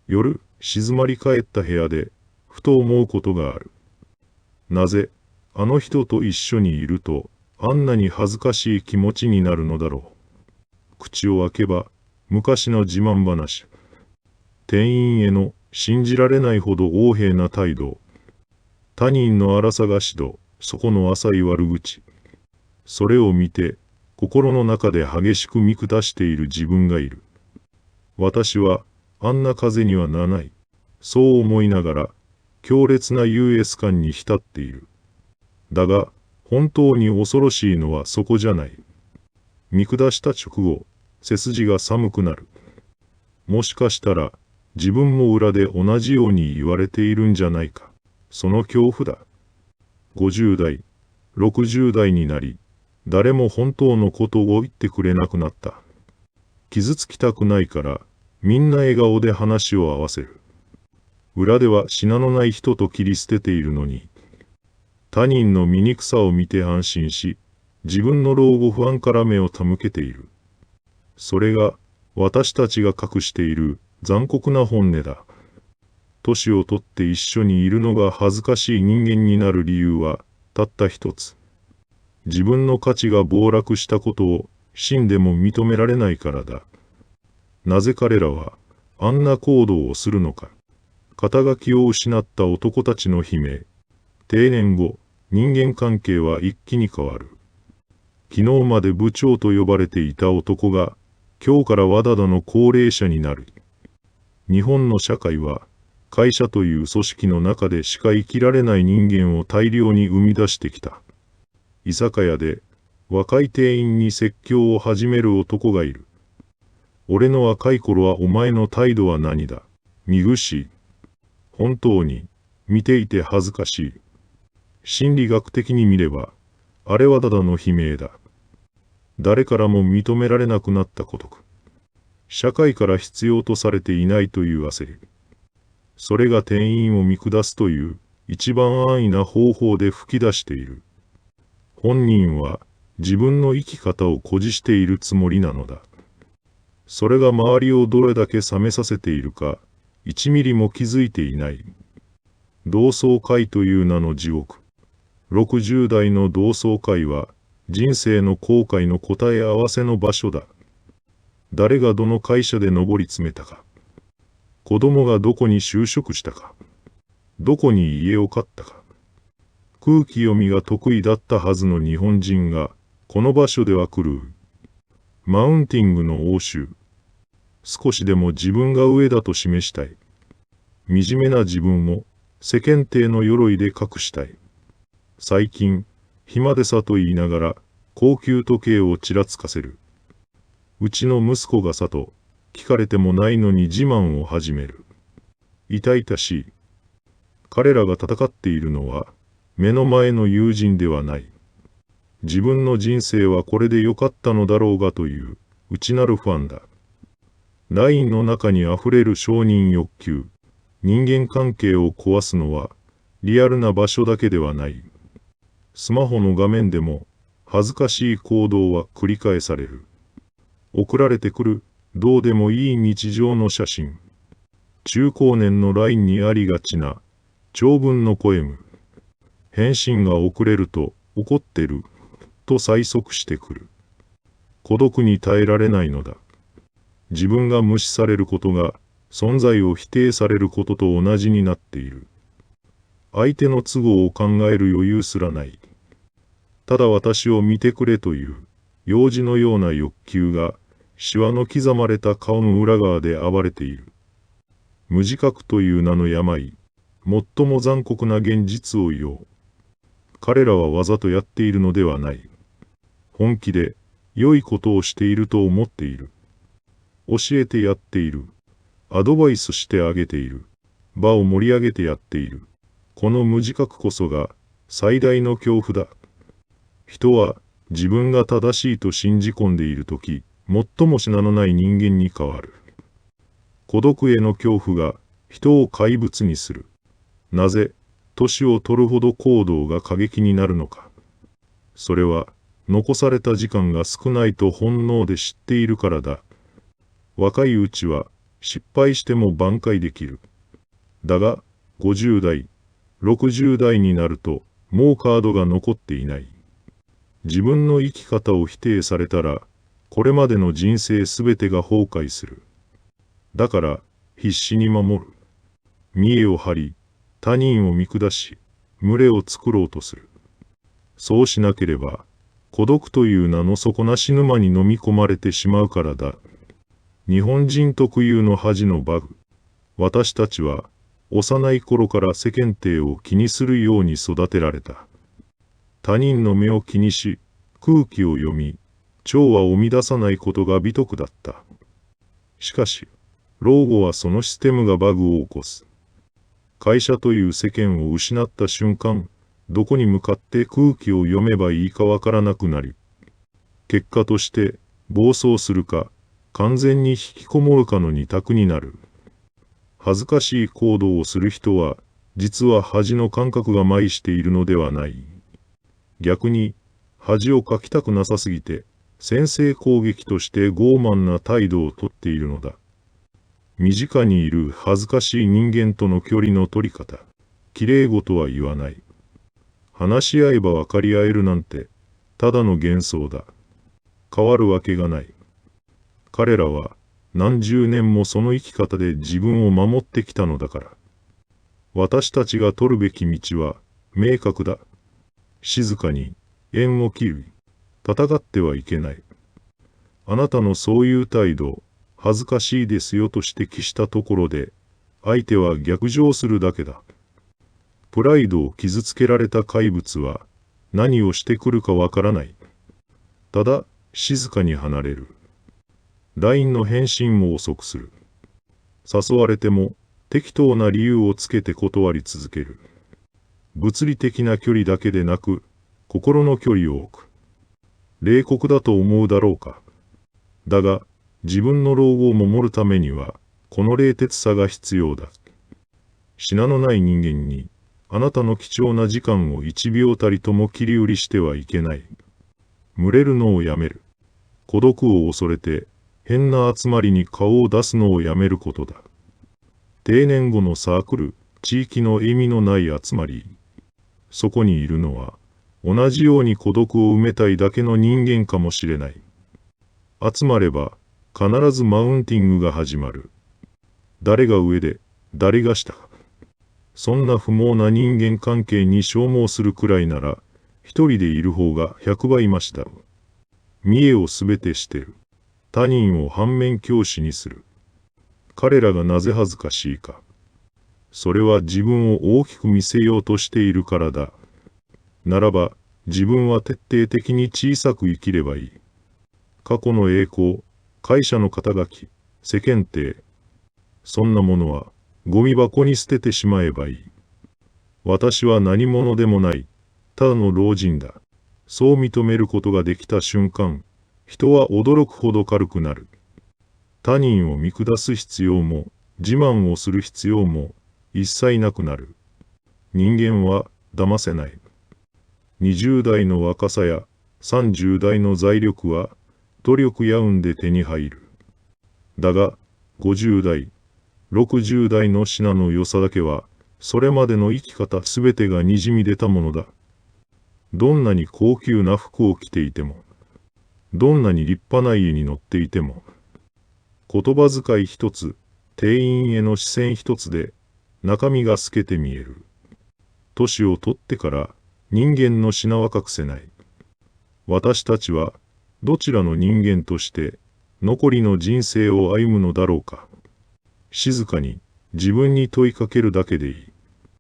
夜、静まり返った部屋で、ふと思うことがある。なぜ、あの人と一緒にいると、あんなに恥ずかしい気持ちになるのだろう。口を開けば、昔の自慢話。店員への信じられないほど横柄な態度。他人の荒探し度、そこの浅い悪口。それを見て、心の中で激しく見下している自分がいる。私は、あんな風にはならない。そう思いながら、強烈な優越感に浸っている。だが、本当に恐ろしいのはそこじゃない。見下した直後、背筋が寒くなる。もしかしたら、自分も裏で同じように言われているんじゃないか。その恐怖だ。50代、60代になり、誰も本当のことを言ってくれなくなった。傷つきたくないから、みんな笑顔で話を合わせる。裏では品のない人と切り捨てているのに、他人の醜さを見て安心し、自分の老後不安から目を手向けている。それが、私たちが隠している残酷な本音だ。年をとって一緒にいるのが恥ずかしい人間になる理由は、たった一つ。自分の価値が暴落したことを死んでも認められないからだ。なぜ彼らは、あんな行動をするのか。肩書きを失った男たちの悲鳴。定年後、人間関係は一気に変わる。昨日まで部長と呼ばれていた男が、今日からわだだの高齢者になる。日本の社会は、会社という組織の中でしか生きられない人間を大量に生み出してきた。居酒屋で、若い店員に説教を始める男がいる。俺の若い頃はお前の態度は何だ。見苦しい。本当に、見ていて恥ずかしい。心理学的に見れば、あれはただの悲鳴だ。誰からも認められなくなったことく。社会から必要とされていないという焦り。それが店員を見下すという一番安易な方法で吹き出している。本人は自分の生き方を誇示しているつもりなのだ。それが周りをどれだけ冷めさせているか、1ミリも気づいていない。同窓会という名の地獄。60代の同窓会は人生の後悔の答え合わせの場所だ。誰がどの会社で上り詰めたか。子供がどこに就職したか。どこに家を買ったか。空気読みが得意だったはずの日本人が、この場所では狂う。マウンティングの応酬。少しでも自分が上だと示したい。惨めな自分を世間体の鎧で隠したい。最近、暇でさと言いながら、高級時計をちらつかせる。うちの息子がさと、聞かれてもないのに自慢を始める。痛々しい。彼らが戦っているのは、目の前の友人ではない。自分の人生はこれで良かったのだろうがという、内なるファンだ。LINEの中に溢れる承認欲求。人間関係を壊すのは、リアルな場所だけではない。スマホの画面でも、恥ずかしい行動は繰り返される。送られてくる、どうでもいい日常の写真。中高年の LINE にありがちな、長文のポエム。返信が遅れると、怒ってる、と催促してくる。孤独に耐えられないのだ。自分が無視されることが、存在を否定されることと同じになっている。相手の都合を考える余裕すらない。ただ私を見てくれという、幼児のような欲求が、シワの刻まれた顔の裏側で暴れている。無自覚という名の病、最も残酷な現実を言おう。彼らはわざとやっているのではない。本気で、良いことをしていると思っている。教えてやっている。アドバイスしてあげている。場を盛り上げてやっている。この無自覚こそが、最大の恐怖だ。人は、自分が正しいと信じ込んでいるとき、最も品のない人間に変わる。孤独への恐怖が人を怪物にする。なぜ、年を取るほど行動が過激になるのか。それは、残された時間が少ないと本能で知っているからだ。若いうちは、失敗しても挽回できる。だが、50代、60代になると、もうカードが残っていない。自分の生き方を否定されたら、これまでの人生すべてが崩壊する。だから、必死に守る。見栄を張り、他人を見下し、群れを作ろうとする。そうしなければ、孤独という名の底なし沼に飲み込まれてしまうからだ。日本人特有の恥のバグ。私たちは、幼い頃から世間体を気にするように育てられた。他人の目を気にし、空気を読み、調和を乱さないことが美徳だった。しかし、老後はそのシステムがバグを起こす。会社という世間を失った瞬間、どこに向かって空気を読めばいいかわからなくなり、結果として暴走するか、完全に引きこもるかの二択になる。恥ずかしい行動をする人は、実は恥の感覚が麻痺しているのではない。逆に、恥をかきたくなさすぎて、先制攻撃として傲慢な態度をとっているのだ。身近にいる恥ずかしい人間との距離の取り方、きれい事は言わない。話し合えば分かり合えるなんて、ただの幻想だ。変わるわけがない。彼らは、何十年もその生き方で自分を守ってきたのだから。私たちが取るべき道は、明確だ。静かに、縁を切る。戦ってはいけない。あなたのそういう態度、恥ずかしいですよと指摘したところで、相手は逆上するだけだ。プライドを傷つけられた怪物は、何をしてくるかわからない。ただ、静かに離れる。LINE の返信も遅くする。誘われても、適当な理由をつけて断り続ける。物理的な距離だけでなく、心の距離を置く。冷酷だと思うだろうか。だが、自分の老後を守るためには、この冷徹さが必要だ。品のない人間に、あなたの貴重な時間を1秒たりとも切り売りしてはいけない。群れるのをやめる。孤独を恐れて、変な集まりに顔を出すのをやめることだ。定年後のサークル、地域の意味のない集まり。そこにいるのは、同じように孤独を埋めたいだけの人間かもしれない。集まれば、必ずマウンティングが始まる。誰が上で、誰が下か。そんな不毛な人間関係に消耗するくらいなら、一人でいる方が100倍増しだ。見栄をすべて捨てる。他人を反面教師にする。彼らがなぜ恥ずかしいか。それは自分を大きく見せようとしているからだ。ならば、自分は徹底的に小さく生きればいい。過去の栄光、会社の肩書き、世間体。そんなものは、ゴミ箱に捨ててしまえばいい。私は何者でもない。ただの老人だ。そう認めることができた瞬間、人は驚くほど軽くなる。他人を見下す必要も、自慢をする必要も、一切なくなる。人間は騙せない。20代の若さや30代の財力は、努力や運で手に入る。だが、50代、60代の品の良さだけは、それまでの生き方すべてが滲み出たものだ。どんなに高級な服を着ていても、どんなに立派な家に乗っていても、言葉遣い一つ、店員への視線一つで、中身が透けて見える。年を取ってから人間の品は隠せない。私たちは、どちらの人間として、残りの人生を歩むのだろうか。静かに自分に問いかけるだけでいい。